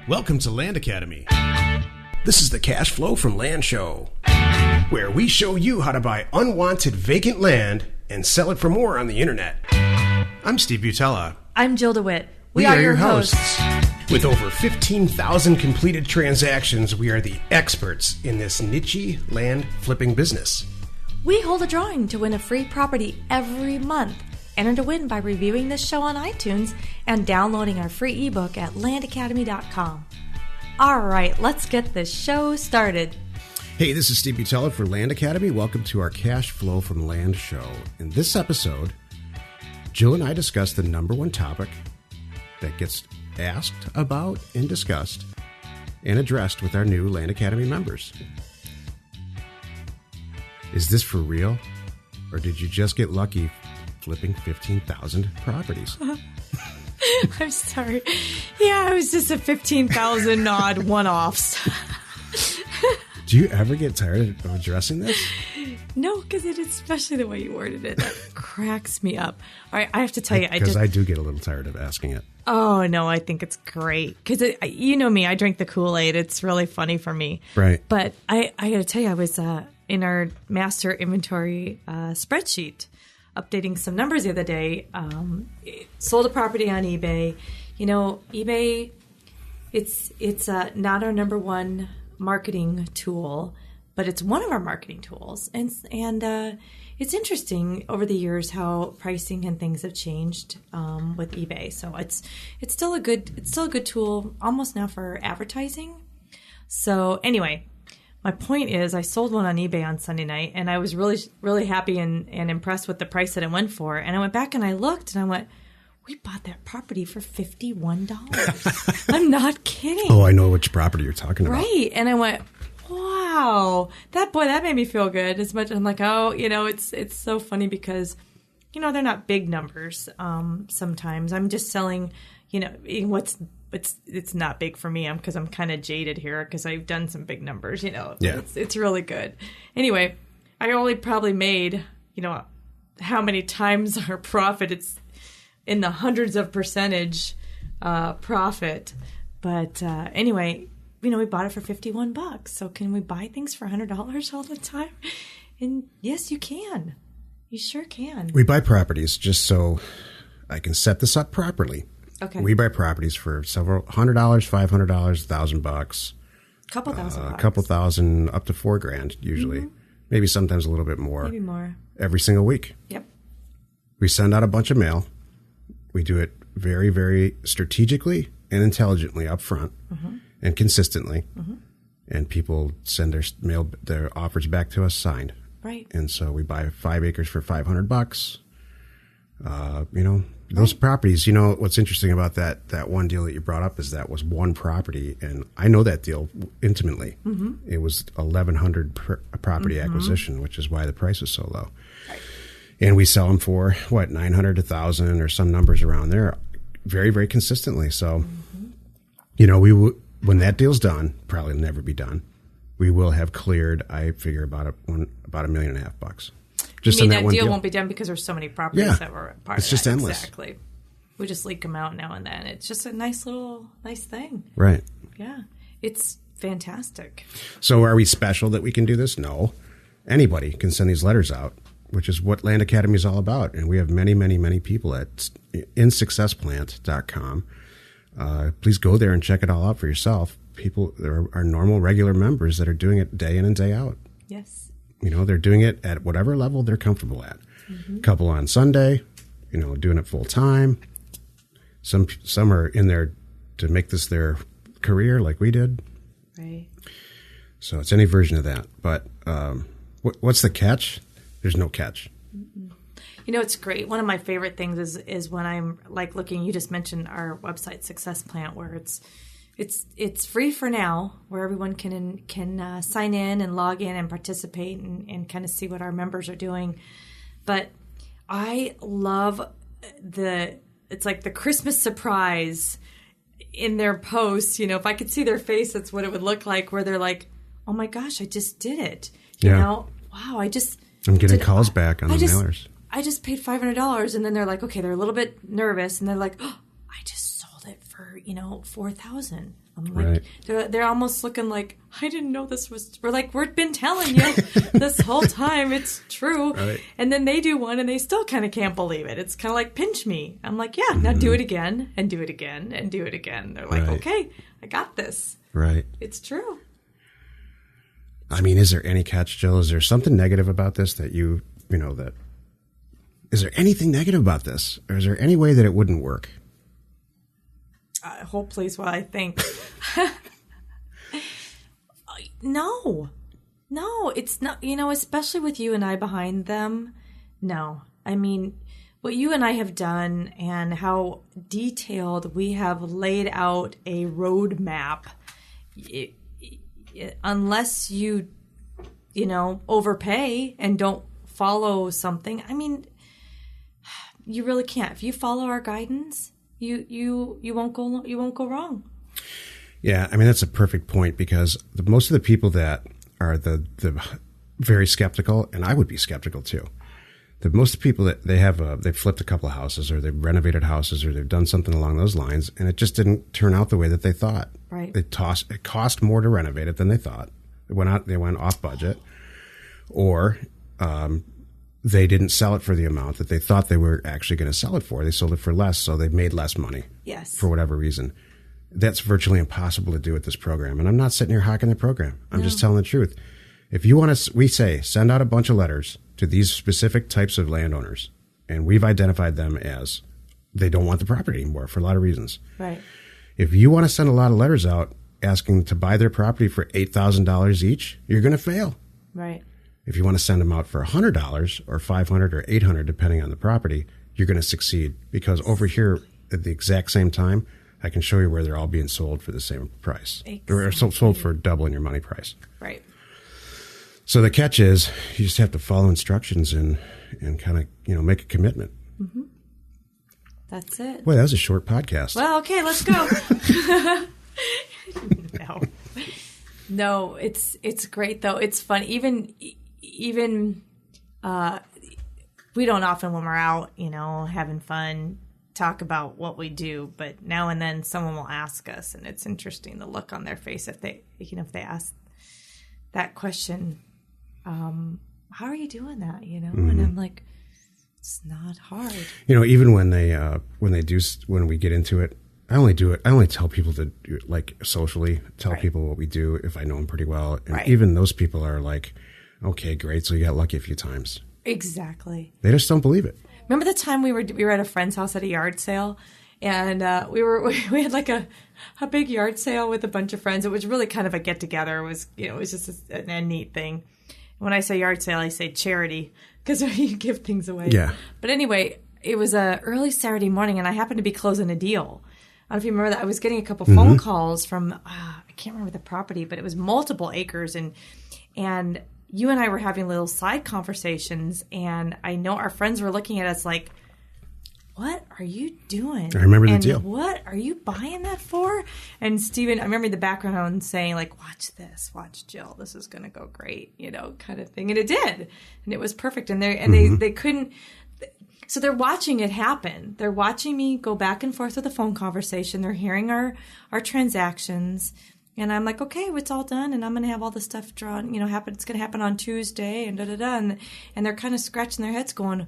Welcome to Land Academy. This is the Cash Flow from Land show, where we show you how to buy unwanted vacant land and sell it for more on the internet. I'm Steve Butala. I'm Jill DeWit. We are your hosts. With over 15,000 completed transactions, we are the experts in this niche land flipping business. We hold a drawing to win a free property every month. Enter to win by reviewing this show on iTunes and downloading our free ebook at landacademy.com. All right, let's get this show started. Hey, this is Steve Butala for Land Academy. Welcome to our Cash Flow from Land show. In this episode, Jill and I discuss the number one topic that gets asked about and discussed and addressed with our new Land Academy members. Is this for real? Or did you just get lucky flipping 15,000 properties? I'm sorry. Yeah, it was just a 15,000 odd one-offs. Do you ever get tired of addressing this? No, because especially the way you worded it, that cracks me up. All right, I have to tell you. Because I do get a little tired of asking it. Oh, no, I think it's great. Because you know me, I drink the Kool-Aid. It's really funny for me. Right. But I got to tell you, I was in our master inventory spreadsheet updating some numbers the other day. Sold a property on eBay. You know, eBay, it's not our number one marketing tool, but it's one of our marketing tools. And it's interesting over the years how pricing and things have changed with eBay. So it's still a good tool almost now for advertising. So anyway, my point is I sold one on eBay on Sunday night, and I was really, really happy and impressed with the price that it went for. And I went back and I looked and I went, we bought that property for $51. I'm not kidding. Oh, I know which property you're talking about. Right. And I went, wow, that made me feel good. As much I'm like, oh, you know, it's so funny because, you know, they're not big numbers. Sometimes I'm just selling, you know, it's not big for me. Because I'm kind of jaded here because I've done some big numbers, you know. Yeah. It's really good. Anyway, I only probably made, you know, how many times our profit. It's in the hundreds of percentage profit. But anyway, you know, we bought it for $51. So can we buy things for $100 all the time? And yes, you can. You sure can. We buy properties just so I can set this up properly. Okay. We buy properties for several $100, $500, $1,000. Couple thousand bucks. A couple thousand, up to $4,000 usually. Mm-hmm. Maybe sometimes a little bit more. Maybe more. Every single week. Yep. We send out a bunch of mail. We do it very, very strategically and intelligently up front and consistently. Mm-hmm. And people send their offers back to us signed. Right. And so we buy 5 acres for $500. You know, those properties, you know, what's interesting about that one deal that you brought up is that was one property. And I know that deal intimately. Mm-hmm. It was 1,100 property acquisition, which is why the price was so low. Right. And we sell them for, what, 900 to 1,000 or some numbers around there very, very consistently. So, you know, when that deal's done, probably never be done, we will have cleared, I figure, about $1.5 million. Just you mean that one deal won't be done because there's so many properties that were part of it's just that. endless. Exactly. We just leak them out now and then. It's just a nice thing. Right. Yeah. It's fantastic. So are we special that we can do this? No. Anybody can send these letters out, which is what Land Academy is all about. And we have many, many, many people at insuccessplant.com. Please go there and check it all out for yourself. People, there are normal, regular members that are doing it day in and day out. Yes. You know, they're doing it at whatever level they're comfortable at. Mm-hmm. Couple on Sunday, you know, doing it full time. Some are in there to make this their career like we did. Right. So it's any version of that. But what's the catch? There's no catch. Mm-mm. You know, it's great. One of my favorite things is when I'm like looking, you just mentioned our website, Success Plant, where it's free for now, where everyone can sign in and log in and participate and kind of see what our members are doing. But I love it's like the Christmas surprise in their posts. You know, if I could see their face, that's what it would look like, where they're like, oh my gosh, I just did it. You know, wow, I'm getting calls back on the mailers. I just paid $500, and then they're like, okay, they're a little bit nervous, and they're like, oh, I just sold it for for, $4,000. I'm Right. like, they're almost looking like, I didn't know this was, we're like, we've been telling you this whole time. It's true. Right. And then they do one and they still kind of can't believe it. It's kind of like, pinch me. I'm like, yeah, now do it again and do it again and do it again. They're like, Right. okay, I got this. Right. It's true. I mean, is there any catch, Jill? Is there something negative about this that is there anything negative about this? Or is there any way that it wouldn't work? Hopefully is what I think. No, it's not, especially with you and I behind them. No, I mean, what you and I have done and how detailed we have laid out a roadmap, unless you overpay and don't follow something. I mean, you really can't. If you follow our guidance, you won't go wrong. Yeah, I mean, that's a perfect point, because most of the people that are the very skeptical, and I would be skeptical too, most of the people that they've flipped a couple of houses, or they've renovated houses, or they've done something along those lines, and it just didn't turn out the way that they thought. Right. It cost more to renovate it than they thought. They went off budget, or they didn't sell it for the amount that they thought they were actually going to sell it for. They sold it for less, so they made less money. Yes. For whatever reason. That's virtually impossible to do with this program. And I'm not sitting here hawking the program. I'm just telling the truth. If you want to, we say, send out a bunch of letters to these specific types of landowners, and we've identified them as they don't want the property anymore for a lot of reasons. Right. If you want to send a lot of letters out asking to buy their property for $8,000 each, you're going to fail. Right. If you want to send them out for $100 or $500 or $800, depending on the property, you're going to succeed, because over here at the exact same time, I can show you where they're all being sold for the same price. Exactly. Or sold for doubling your money price. Right. So the catch is you just have to follow instructions and kind of, make a commitment. Mm-hmm. That's it. Boy, that was a short podcast. Well, okay, let's go. No, it's great though. It's fun. Even we don't often, when we're out, having fun, talk about what we do, but now and then someone will ask us, and it's interesting the look on their face if they ask that question, how are you doing that, Mm-hmm. And I'm like, it's not hard. Even when we get into it, I only tell people to do it, like, socially, tell people what we do if I know them pretty well. And even those people are like, okay, great. So you got lucky a few times. Exactly. They just don't believe it. Remember the time we were at a friend's house at a yard sale, and we had like a big yard sale with a bunch of friends. It was really kind of a get together. It was just a neat thing. When I say yard sale, I say charity, because you give things away. Yeah. But anyway, it was a early Saturday morning, and I happened to be closing a deal. I don't know if you remember that. I was getting a couple phone calls from I can't remember the property, but it was multiple acres, and you and I were having little side conversations, and I know our friends were looking at us like, what are you doing? I remember the deal. What are you buying that for? And Steven, I remember in the background saying, like, watch this, watch Jill, this is going to go great, kind of thing. And it did. And it was perfect. And they couldn't. So they're watching it happen. They're watching me go back and forth with a phone conversation. They're hearing our transactions. And I'm like, okay, it's all done, and I'm going to have all the stuff drawn, happen. It's going to happen on Tuesday, and da-da-da. And they're kind of scratching their heads going,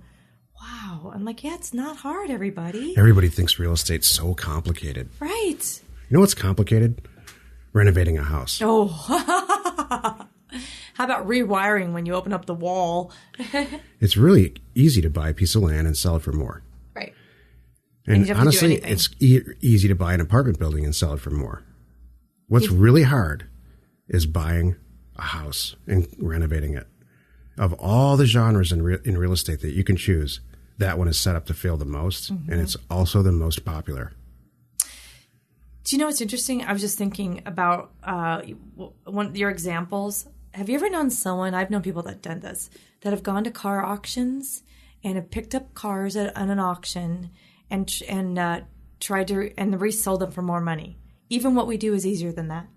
wow. I'm like, yeah, it's not hard, everybody. Everybody thinks real estate's so complicated. Right. You know what's complicated? Renovating a house. Oh. How about rewiring when you open up the wall? It's really easy to buy a piece of land and sell it for more. Right. And honestly, it's easy to buy an apartment building and sell it for more. What's really hard is buying a house and renovating it. Of all the genres in real estate that you can choose, that one is set up to fail the most, and it's also the most popular. Do you know what's interesting? I was just thinking about one of your examples. Have you ever known someone, I've known people that have done this, that have gone to car auctions and have picked up cars at an auction and tried to and resold them for more money? Even what we do is easier than that.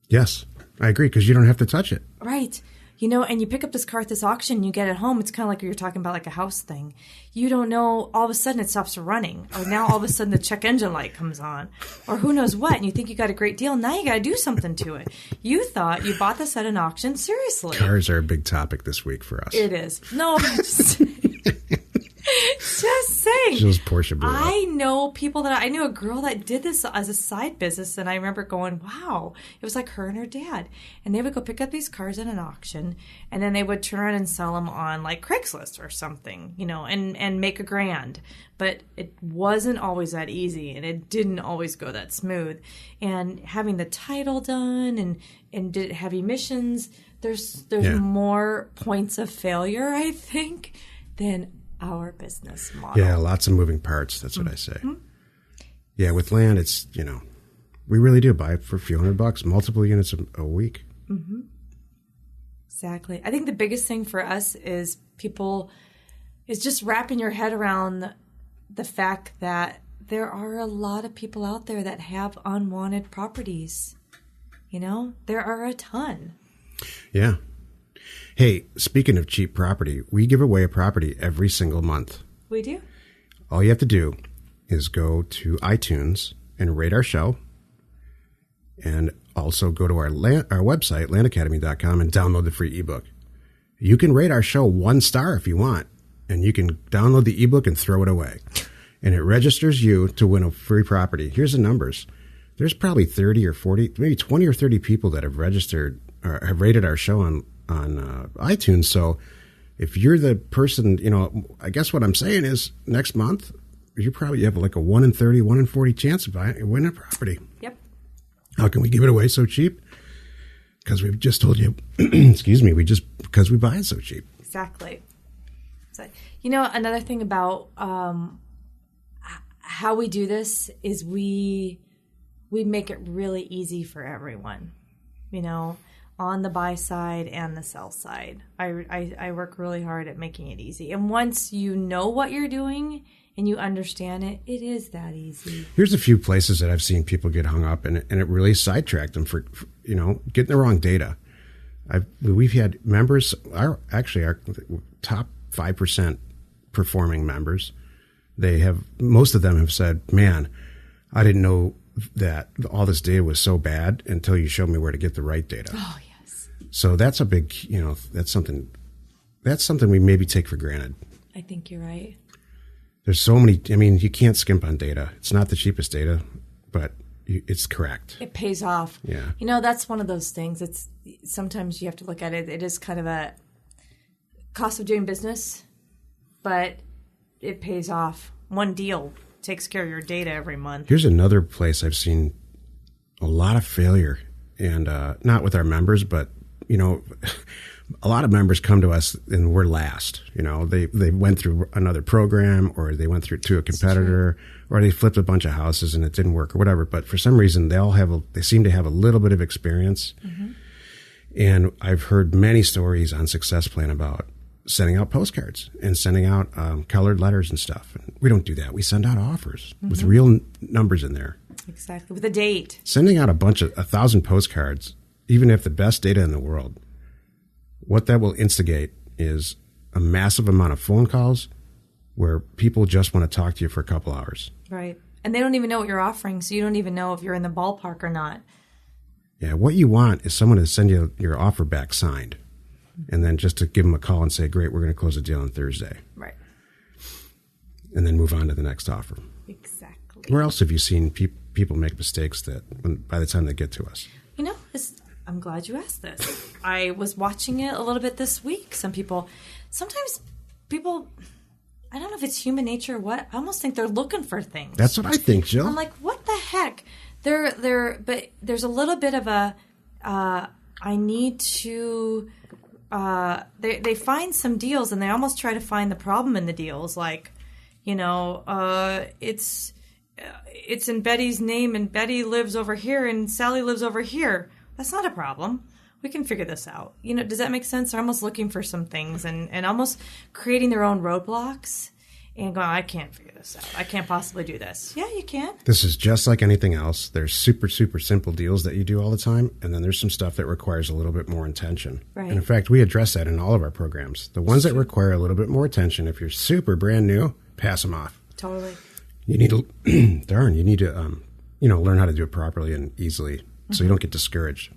Yes, I agree, because you don't have to touch it. Right. And you pick up this car at this auction, you get it home. It's kind of like you're talking about like a house thing. You don't know, all of a sudden it stops running. Or now all of a sudden the check engine light comes on. Or who knows what. And you think you got a great deal. Now you got to do something to it. You thought you bought this at an auction. Seriously. Cars are a big topic this week for us. It is. No, just saying. Those Porsche blew up. I know people I knew a girl that did this as a side business, and I remember going, wow. It was like her and her dad. And they would go pick up these cars at an auction, and then they would turn around and sell them on like Craigslist or something, and make a grand. But it wasn't always that easy, and it didn't always go that smooth. And having the title done and did it have emissions, there's more points of failure, I think, than our business model. Yeah, lots of moving parts. That's what I say. Yeah, with land, it's, we really do buy it for a few $100, multiple units a week. Mm-hmm. Exactly. I think the biggest thing for us is just wrapping your head around the fact that there are a lot of people out there that have unwanted properties. There are a ton. Yeah. Hey, speaking of cheap property, we give away a property every single month. We do? All you have to do is go to iTunes and rate our show, and also go to our website, landacademy.com, and download the free ebook. You can rate our show 1 star if you want, and you can download the ebook and throw it away. And it registers you to win a free property. Here's the numbers. There's probably 30 or 40, maybe 20 or 30 people that have registered or have rated our show on iTunes. So if you're the person, I guess what I'm saying is next month, you probably have like a 1 in 30, 1 in 40 chance of winning a property. Yep. How can we give it away so cheap? Because we've just told you, because we buy it so cheap. Exactly. So, another thing about how we do this is we make it really easy for everyone, on the buy side and the sell side. I work really hard at making it easy. And once you know what you're doing and you understand it, it is that easy. Here's a few places that I've seen people get hung up, and it really sidetracked them for getting the wrong data. We've had members, our top 5% performing members, most of them have said, man, I didn't know that all this data was so bad until you showed me where to get the right data. Oh, yes. So that's a big, that's something we maybe take for granted. I think you're right. There's so many, you can't skimp on data. It's not the cheapest data, but it's correct. It pays off. Yeah. That's one of those things. Sometimes you have to look at it. It is kind of a cost of doing business, but it pays off. One deal takes care of your data every month. Here's another place I've seen a lot of failure, and not with our members, but a lot of members come to us and we're last. They went through another program, or they went through to a competitor, or they flipped a bunch of houses and it didn't work, or whatever. But for some reason, they seem to have a little bit of experience. Mm-hmm. And I've heard many stories on Success Plan about sending out postcards and sending out colored letters and stuff. And we don't do that. We send out offers with real numbers in there. Exactly. With a date. Sending out 1,000 postcards, even if the best data in the world, what that will instigate is a massive amount of phone calls where people just want to talk to you for a couple hours. Right. And they don't even know what you're offering, so you don't even know if you're in the ballpark or not. Yeah. What you want is someone to send you your offer back signed. And then just to give them a call and say, great, we're going to close the deal on Thursday. Right. And then move on to the next offer. Exactly. Where else have you seen people make mistakes by the time they get to us? I'm glad you asked this. I was watching it a little bit this week. Sometimes people, I don't know if it's human nature or what, I almost think they're looking for things. That's what I think, Jill. I'm like, what the heck? But there's a little bit of a, I need to... they find some deals and they almost try to find the problem in the deals. Like, it's in Betty's name and Betty lives over here and Sally lives over here. That's not a problem. We can figure this out. Does that make sense? They're almost looking for some things and almost creating their own roadblocks. and going, I can't figure this out. I can't possibly do this. Yeah, you can. This is just like anything else. There's super, super simple deals that you do all the time, and then there's some stuff that requires a little bit more attention. Right. And in fact, we address that in all of our programs. The ones that require a little bit more attention, if you're super brand new, pass them off. Totally. You need to, you need to, learn how to do it properly and easily so you don't get discouraged.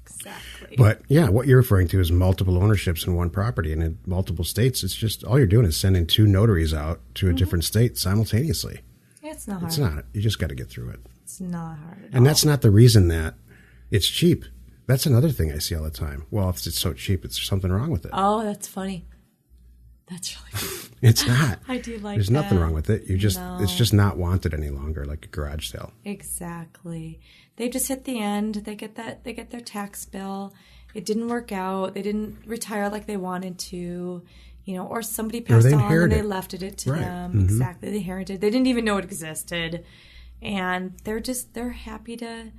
Exactly. But yeah, what you're referring to is multiple ownerships in one property, and in multiple states, it's just all you're doing is sending 2 notaries out to a different state simultaneously. Yeah, it's not hard. It's not. You just got to get through it. It's not hard at all. And that's not the reason that it's cheap. That's another thing I see all the time. Well, if it's so cheap, it's something wrong with it. Oh, that's funny. That's really good. It's not. I do like There's that. nothing wrong with it. It's just not wanted any longer, like a garage sale. Exactly. They just hit the end. They get their tax bill. It didn't work out. They didn't retire like they wanted to, or somebody passed on and they left it to them. Mm-hmm. Exactly. They inherited. They didn't even know it existed. And they're happy to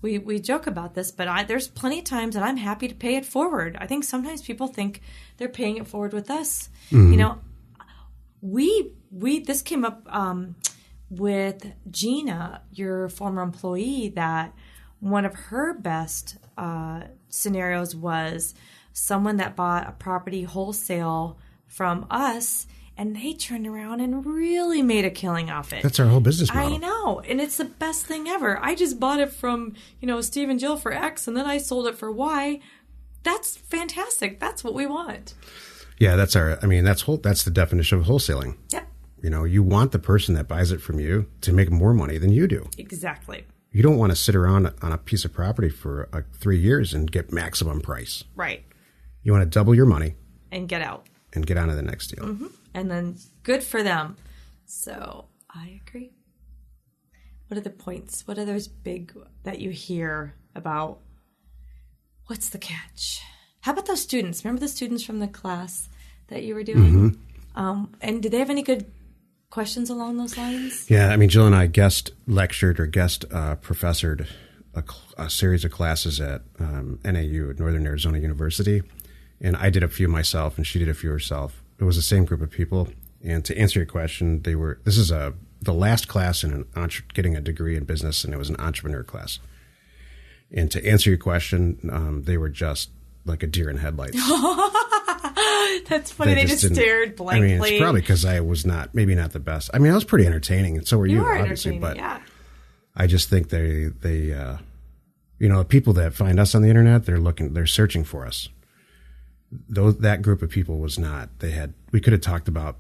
we joke about this, but there's plenty of times that I'm happy to pay it forward. I think sometimes people think they're paying it forward with us. Mm-hmm. This came up with Gina, your former employee, that one of her best scenarios was someone that bought a property wholesale from us, and they turned around and really made a killing off it. That's our whole business model. I know, and it's the best thing ever. I just bought it from, Steve and Jill for X, and then I sold it for Y. That's fantastic. That's what we want. Yeah, that's the definition of wholesaling. Yep. You want the person that buys it from you to make more money than you do. Exactly. You don't want to sit around on a piece of property for 3 years and get maximum price. Right. You want to double your money. And get out. And get on to the next deal. Mm-hmm. And then good for them. So I agree. What are the points? What are those big that you hear about? What's the catch? How about those students? Remember the students from the class that you were doing? Mm-hmm. And did they have any good questions along those lines? Yeah, Jill and I guest lectured or guest professored a series of classes at NAU, at Northern Arizona University. And I did a few myself, and she did a few herself. It was the same group of people. And to answer your question, this is the last class in getting a degree in business, and it was an entrepreneur class. And to answer your question, they were just like a deer in headlights. That's funny. They just stared blankly. It's probably because I was maybe not the best. I was pretty entertaining, and so were you obviously. But yeah. I just think they people that find us on the internet, they're searching for us. That group of people was not. We could have talked about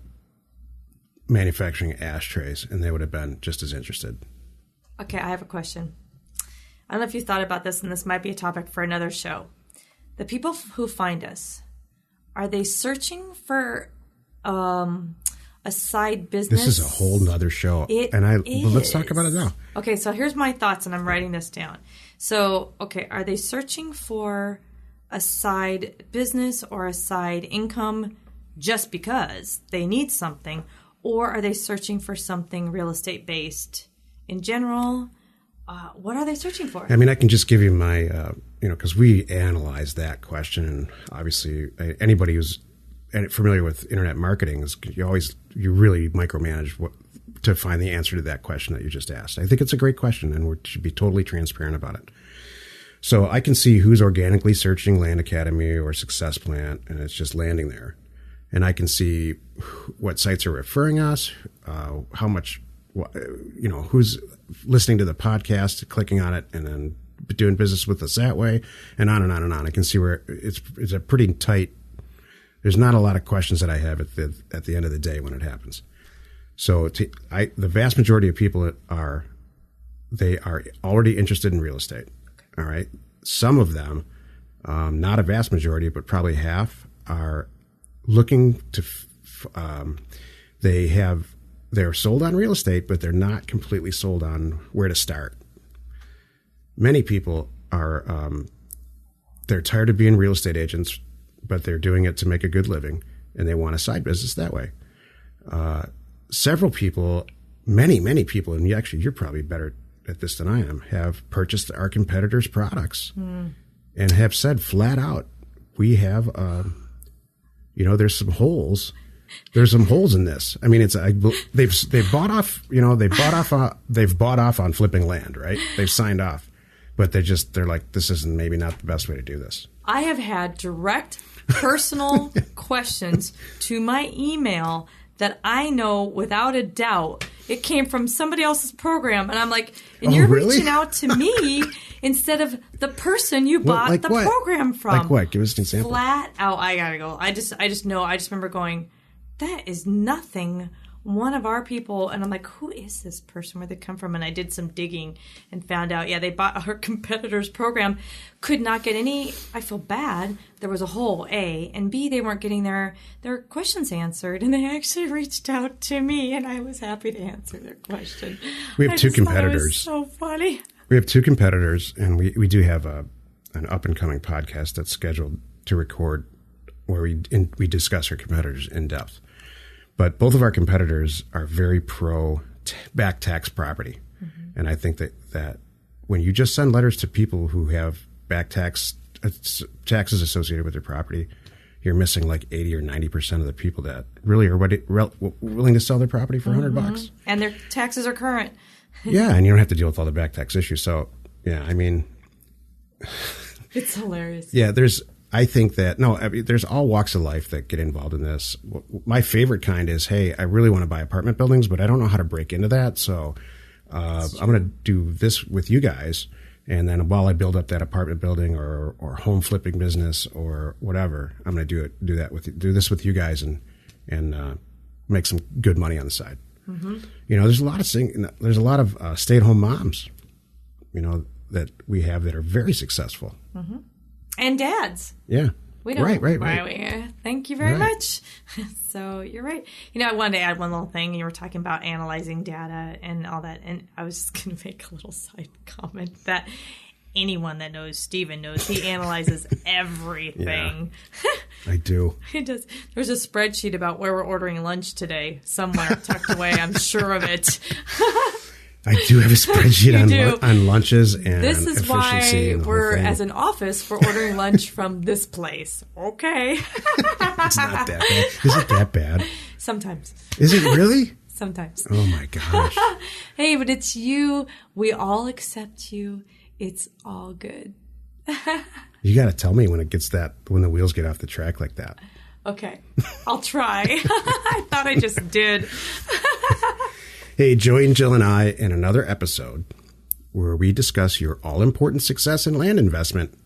manufacturing ashtrays, and they would have been just as interested. Okay, I have a question. I don't know if you thought about this, and this might be a topic for another show. The people who find us, are they searching for a side business? This is a whole nother show. Let's talk about it now. Okay, so here's my thoughts, and I'm writing this down. So, are they searching for a side business or a side income just because they need something, or are they searching for something real estate based in general? What are they searching for? I can just give you my, because we analyze that question, and obviously anybody who's familiar with internet marketing you really micromanage to find the answer to that question that you just asked. I think it's a great question, and we should be totally transparent about it. So I can see who's organically searching Land Academy or Success Plant, and it's just landing there. And I can see what sites are referring us, how much, who's listening to the podcast, clicking on it, and then doing business with us that way, and on and on and on. I can see where it's a pretty tight. There's not a lot of questions that I have at the end of the day when it happens. So the vast majority of people are already interested in real estate. All right. Some of them, not a vast majority, but probably half, are looking to. They're sold on real estate, but they're not completely sold on where to start. Many people are. They're tired of being real estate agents, but they're doing it to make a good living, and they want a side business that way. Several people, many people, and you're probably better at this than I am, have purchased our competitors' products and have said flat out, we have, there's some holes there's some holes in this. I mean, they've bought off, they've bought off on flipping land, right? They've signed off, but they're like, this isn't maybe not the best way to do this. I have had direct personal questions to my email that I know without a doubt it came from somebody else's program. And I'm like, and you're really? reaching out to me instead of the person you bought like the what? program from. Like what? Give us an example. Flat out, I gotta go. I just remember going, that is nothing. One of our people, and I'm like, who is this person? Where'd they come from? And I did some digging and found out, they bought our competitor's program, could not get any, I feel bad, there was a hole, A, and B, they weren't getting their questions answered, and they actually reached out to me, and I was happy to answer their question. We have two competitors. It was so funny. We have two competitors, and we do have an up-and-coming podcast that's scheduled to record where we discuss our competitors in depth. But both of our competitors are very pro back tax property. Mm-hmm. And I think that when you just send letters to people who have back taxes associated with their property, you're missing like 80 or 90% of the people that really are willing to sell their property for $100. And their taxes are current. Yeah, and you don't have to deal with all the back tax issues. So, yeah, I mean... It's hilarious. Yeah, I think that, there's all walks of life that get involved in this. My favorite kind is, hey, I really want to buy apartment buildings, but I don't know how to break into that. So I'm going to do this with you guys. And then while I build up that apartment building or home flipping business or whatever, I'm going to do this with you guys and make some good money on the side. Mm-hmm. There's a lot of stay-at-home moms, that we have that are very successful. Mm-hmm. And dads. Yeah. We don't. Right. Thank you very much. So you're right. I wanted to add one little thing. You were talking about analyzing data and all that. And I was just going to make a little side comment that anyone that knows Steven knows he analyzes everything. Yeah, I do. He does. There's a spreadsheet about where we're ordering lunch today somewhere tucked away. I'm sure of it. I do have a spreadsheet on lunches and this is efficiency. Why we're, as an office, we're ordering lunch from this place. Okay. It's not that bad. Is it that bad? Sometimes. Is it really? Sometimes. Oh, my gosh. Hey, but it's you. We all accept you. It's all good. You got to tell me when the wheels get off the track like that. Okay. I'll try. I thought I just did. Hey, Joey and Jill and I in another episode where we discuss your all-important success in land investment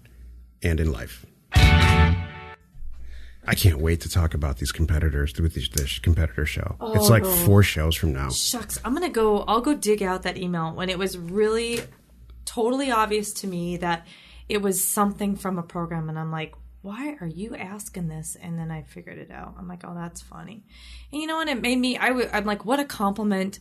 and in life. I can't wait to talk about these competitors with this competitor show. Oh, it's like 4 shows from now. Shucks. I'll go dig out that email when it was really totally obvious to me that it was something from a program. And I'm like, why are you asking this? And then I figured it out. I'm like, oh, that's funny. And you know what? It made me, I'm like, what a compliment.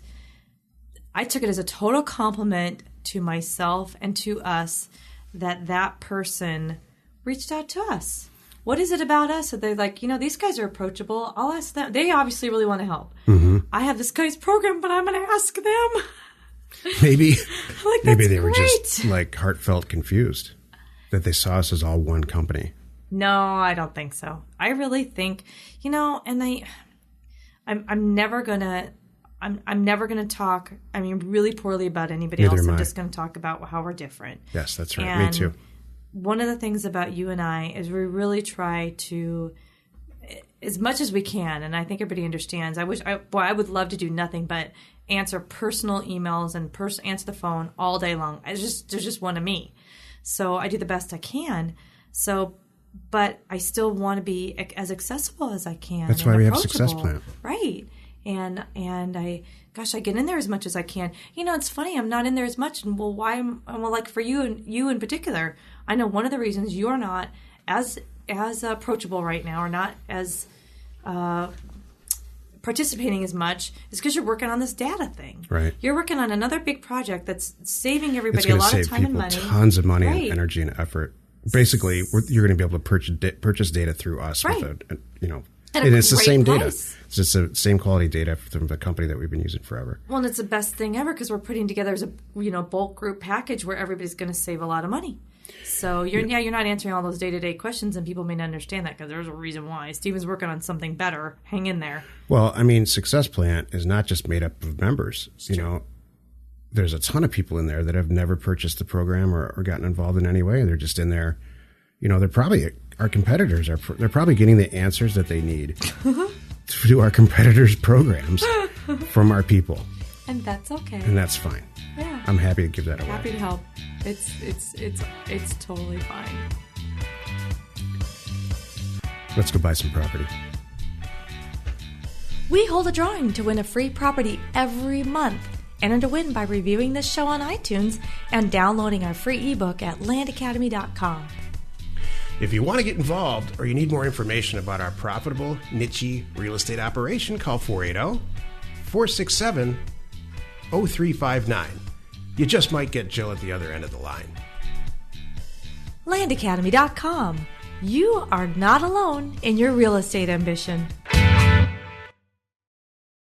I took it as a total compliment to myself and to us that person reached out to us. What is it about us? So they're like, these guys are approachable. I'll ask them. They obviously really want to help. Mm-hmm. I have this guy's program, but I'm going to ask them. Maybe they were great. just like heartfelt confused that they saw us as all one company. No, I don't think so. I really think, and I'm never gonna talk, really poorly about anybody else. I'm just going to talk about how we're different. Yes, that's right. And me too. One of the things about you and I is we really try to, as much as we can, and I think everybody understands. I would love to do nothing but answer personal emails and answer the phone all day long. There's just one of me. So I do the best I can. But I still want to be as accessible as I can. That's why we have a success plan. Right. And I get in there as much as I can. It's funny, I'm not in there as much. And why? Like for you in particular, I know one of the reasons you're not as approachable right now, or not as participating as much, is because you're working on this data thing. Right. You're working on another big project that's saving everybody a lot of time and money. Tons of money and energy and effort. Basically, you're going to be able to purchase data through us. Right. And it's the same data. It's just the same quality data from the company that we've been using forever. Well, and it's the best thing ever because we're putting together as a bulk group package where everybody's going to save a lot of money. So you're not answering all those day-to-day questions, and people may not understand that because there's a reason why. Steven's working on something better. Hang in there. Well, I mean, Success Plant is not just made up of members. You know, there's a ton of people in there that have never purchased the program or gotten involved in any way. They're just in there. You know, they're probably our competitors they're probably getting the answers that they need to do our competitors' programs from our people. And that's okay. And that's fine. Yeah. I'm happy to give that away. Happy to help. It's totally fine. Let's go buy some property. We hold a drawing to win a free property every month. Enter to win by reviewing this show on iTunes and downloading our free ebook at landacademy.com. If you want to get involved or you need more information about our profitable, niche real estate operation, call 480-467-0359. You just might get Jill at the other end of the line. landacademy.com. You are not alone in your real estate ambition.